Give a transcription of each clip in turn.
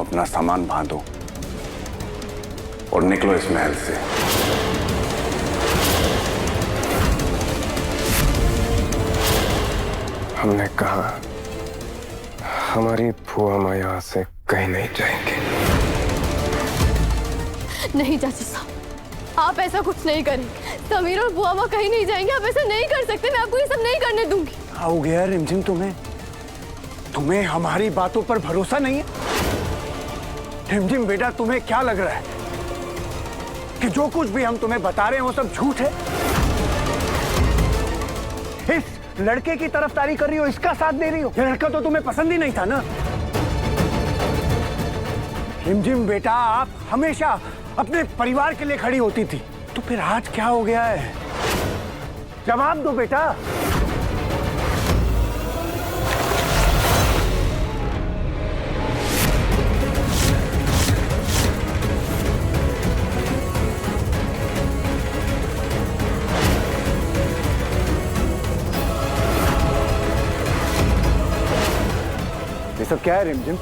अपना सामान बांधो और निकलो इस महल से। हमने कहा हमारी फुआ माँ यहाँ से कहीं नहीं जाएंगे। नहीं चाचा साहब, आप ऐसा कुछ नहीं करेंगे। समीर और बुआ माँ कहीं नहीं जाएंगे। आप ऐसा नहीं कर सकते। मैं आपको ये सब नहीं करने दूंगी। क्या हो गया रिमझिम, तुम्हें हमारी बातों पर भरोसा नहीं है? रिमझिम बेटा, तुम्हें क्या लग रहा है कि जो कुछ भी हम तुम्हें बता रहे हैं वो सब झूठ है? इस लड़के की तरफदारी कर रही हो, इसका साथ दे रही हो। ये लड़का तो तुम्हें पसंद ही नहीं था ना? रिमझिम बेटा, आप हमेशा अपने परिवार के लिए खड़ी होती थी, तो फिर आज क्या हो गया है? जवाब दो बेटा। ये सब क्या है रिमझिम?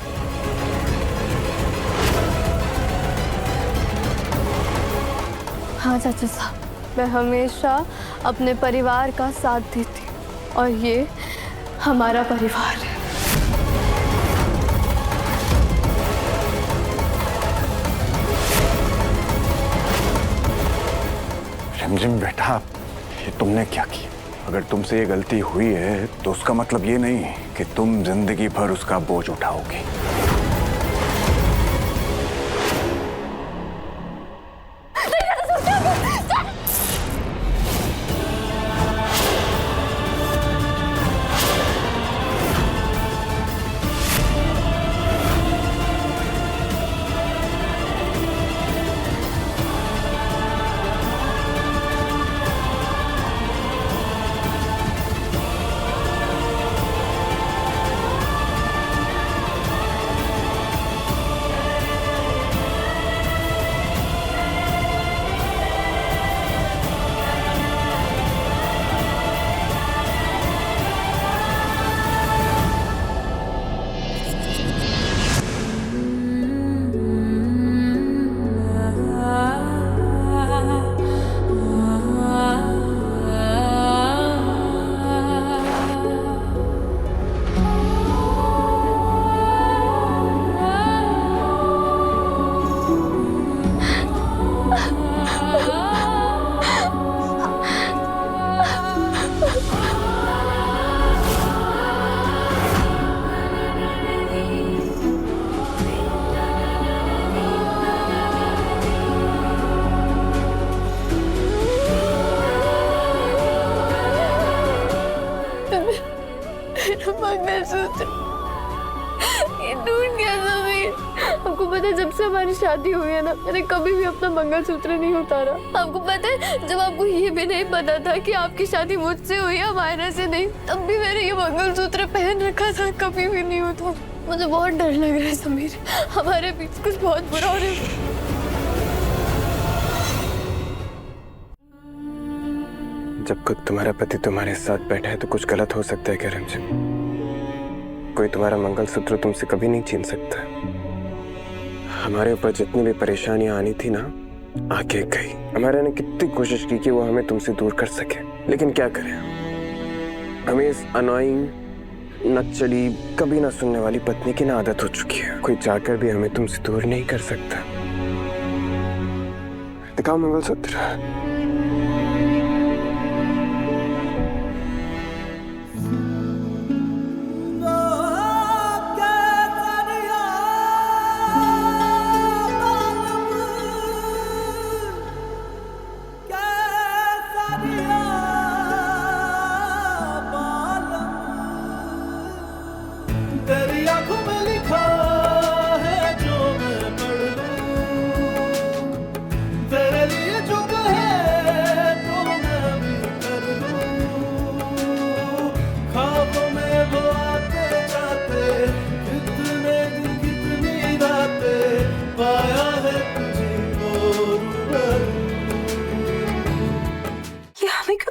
हाँ चाचा साहब, मैं हमेशा अपने परिवार का साथ देती हूँ और ये हमारा परिवार है। रिमझिम बेटा, ये तुमने क्या किया? अगर तुमसे ये गलती हुई है तो उसका मतलब ये नहीं कि तुम जिंदगी भर उसका बोझ उठाओगी। मंगलसूत्र ये ढूंढ गया समीर। आपको पता है, जब से हमारी शादी हुई है ना, मैंने कभी भी अपना मंगलसूत्र नहीं उतारा। आपको पता है, जब आपको ये भी नहीं पता था कि आपकी शादी मुझसे हुई है, मायरा से नहीं, तब भी मैंने ये मंगलसूत्र पहन रखा था, कभी भी नहीं उतारा। मुझे बहुत डर लग रहा है समीर, हमारे बीच कुछ बहुत बुरा हो रहा है। जब खुद तुम्हारा पति तुम्हारे साथ बैठा है तो कुछ गलत हो सकता है क्या रिमझिम? कोई तुम्हारा मंगलसूत्र तुमसे कभी नहीं छीन सकता। हमारे ऊपर जितनी भी परेशानियां आनी थी ना, आके गई। हमारे ने कितनी कोशिश की कि वो हमें तुमसे दूर कर सके, लेकिन क्या करें, हमें इस अनोइंग, नकचली, कभी ना सुनने वाली पत्नी की ना आदत हो चुकी है। कोई चाहकर भी हमें तुमसे दूर नहीं कर सकता। दिखाओ मंगलसूत्र।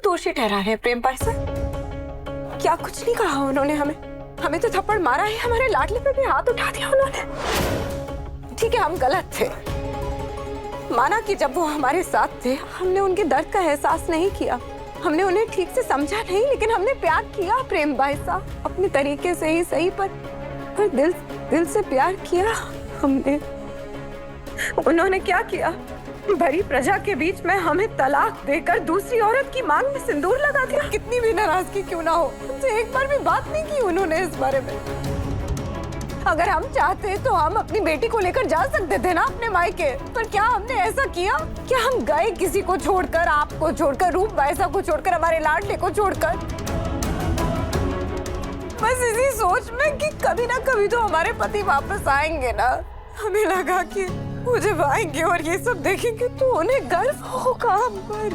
दोषी ठहरा है प्रेम भाई सर। क्या कुछ नहीं कहा उन्होंने हमें तो थप्पड़ मारा है, हमारे लाडले पे भी हाथ उठा दिया उन्होंने। ठीक है, हम गलत थे। माना कि जब वो हमारे साथ थे हमने उनके दर्द का एहसास नहीं किया, हमने उन्हें ठीक से समझा नहीं, लेकिन हमने प्यार किया प्रेम भाई साहब, अपने तरीके से ही सही, पर दिल से प्यार किया हमने। उन्होंने क्या किया? भरी प्रजा के बीच में हमें तलाक देकर दूसरी औरत की मांग में सिंदूर लगा दिया। कितनी भी नाराजगी क्यों ना हो, उनसे एक बार भी बात नहीं की उन्होंने इस बारे में। अगर हम चाहते तो हम अपनी बेटी को लेकर जा सकते थे ना अपने मायके, पर क्या हमने ऐसा किया? क्या हम गए किसी को छोड़कर, आपको छोड़कर, रूप बायसा को छोड़कर, हमारे लाडले को छोड़कर, बस इसी सोच में कि कभी ना कभी तो हमारे पति वापस आएंगे ना। हमें लगा कि वो जब आएंगे और ये सब देखेंगे तो उन्हें गर्व होगा हम पर।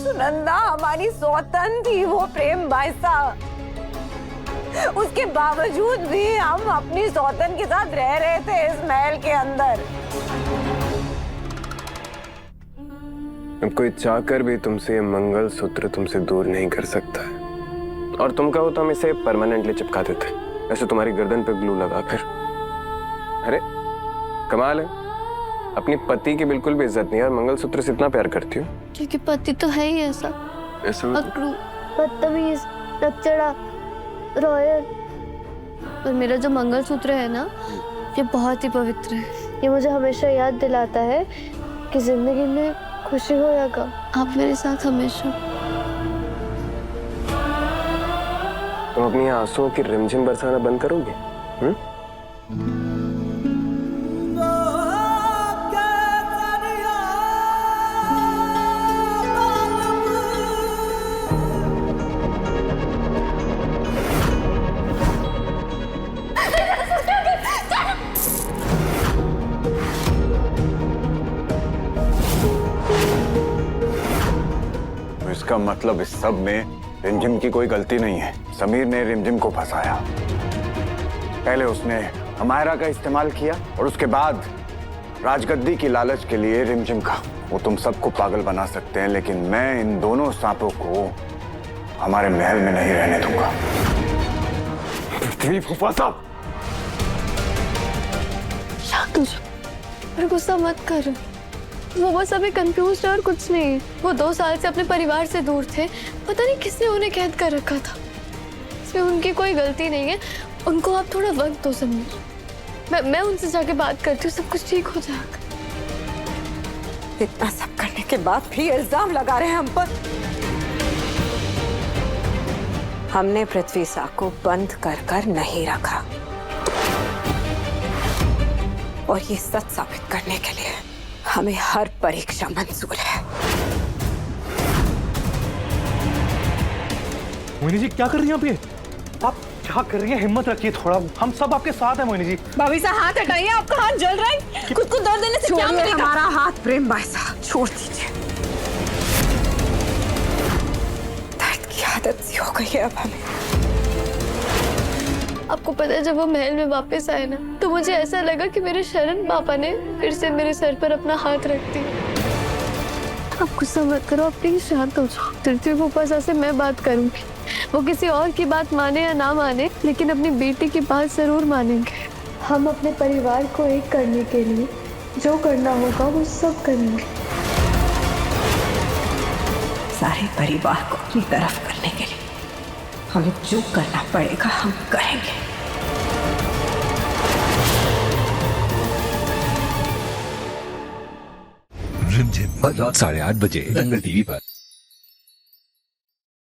सुनंदा हमारी सौतन थी, वो प्रेम बायसा, उसके बावजूद भी हम अपनी सौतन के साथ रह रहे थे इस महल के अंदर। अब कोई चाहकर भी तुमसे ये मंगलसूत्र तुमसे दूर नहीं कर सकता है, और तुम कहो तो हम इसे परमानेंटली चिपका देते, ऐसे तुम्हारी गर्दन पे ग्लू लगा कर। अरे कमाल है, अपनी पति की बिल्कुल भी इज्जत नहीं है और मंगलसूत्र से इतना प्यार करती हो। क्योंकि पति तो है ही ऐसा, अकड़ू, बदतमीज, लचड़ा, रॉयल। पर मेरा जो मंगलसूत्र है ना, ये बहुत ही पवित्र है। ये मुझे हमेशा याद दिलाता है कि जिंदगी में खुशी हो या गम, आप मेरे साथ हमेशा। तुम अपनी आंसुओं की रिमझिम बरसाना बंद करोगे? इसका मतलब इस सब में रिमझिम की कोई गलती नहीं है। समीर ने रिमझिम को फंसाया। पहले उसने हमारा का इस्तेमाल किया और उसके बाद राजगद्दी की लालच के लिए रिमझिम का। वो तुम सबको पागल बना सकते हैं, लेकिन मैं इन दोनों सांपों को हमारे महल में नहीं रहने दूंगा। पृथ्वी फूफा साहब, शांत हो जाओ और गुस्सा मत करो। वो बस अभी कंफ्यूज है और कुछ नहीं। वो 2 साल से अपने परिवार से दूर थे, पता नहीं किसने उन्हें कैद कर रखा था। इसमें उनकी कोई गलती नहीं है, उनको आप थोड़ा वक्त दो समीर। मैं उनसे जाके बात करती हूँ, सब कुछ ठीक हो जाएगा। इतना सब करने के बाद भी इल्जाम लगा रहे हैं हम पर। हमने पृथ्वी सा को बंद कर कर नहीं रखा, और ये सच साबित करने के लिए हमें हर परीक्षा मंजूर है। मोहिनी जी क्या कर रही हैं आप? ये आप क्या कर रही हैं? हिम्मत रखिए थोड़ा, हम सब आपके साथ हैं मोहिनी जी। भाभी साहब हाथ हटाइए, आपका हाथ जल रहा है। खुद को दर्द देने से क्या मिलेगा? हमारा हाथ प्रेम भाई साहब छोड़ दीजिए। दर्द की आदत सी हो गई है अब हमें। आपको पता है जब वो महल में वापस आए ना, तो मुझे ऐसा लगा कि मेरे शरण पापा ने फिर से मेरे सर पर अपना हाथ रख दिया। आप गुस्सा मत करो, आप प्लीज शांत हो जाओ। पृथ्वी फूफा से मैं बात करूंगी, वो किसी और की बात माने या ना माने, लेकिन अपनी बेटी की बात जरूर मानेंगे। हम अपने परिवार को एक करने के लिए जो करना होगा वो सब करेंगे। सारे परिवार को अपनी तरफ करने के लिए हमें जो करना पड़ेगा हम करेंगे। रिमझिम रात 8:30 बजे दंगल टीवी पर।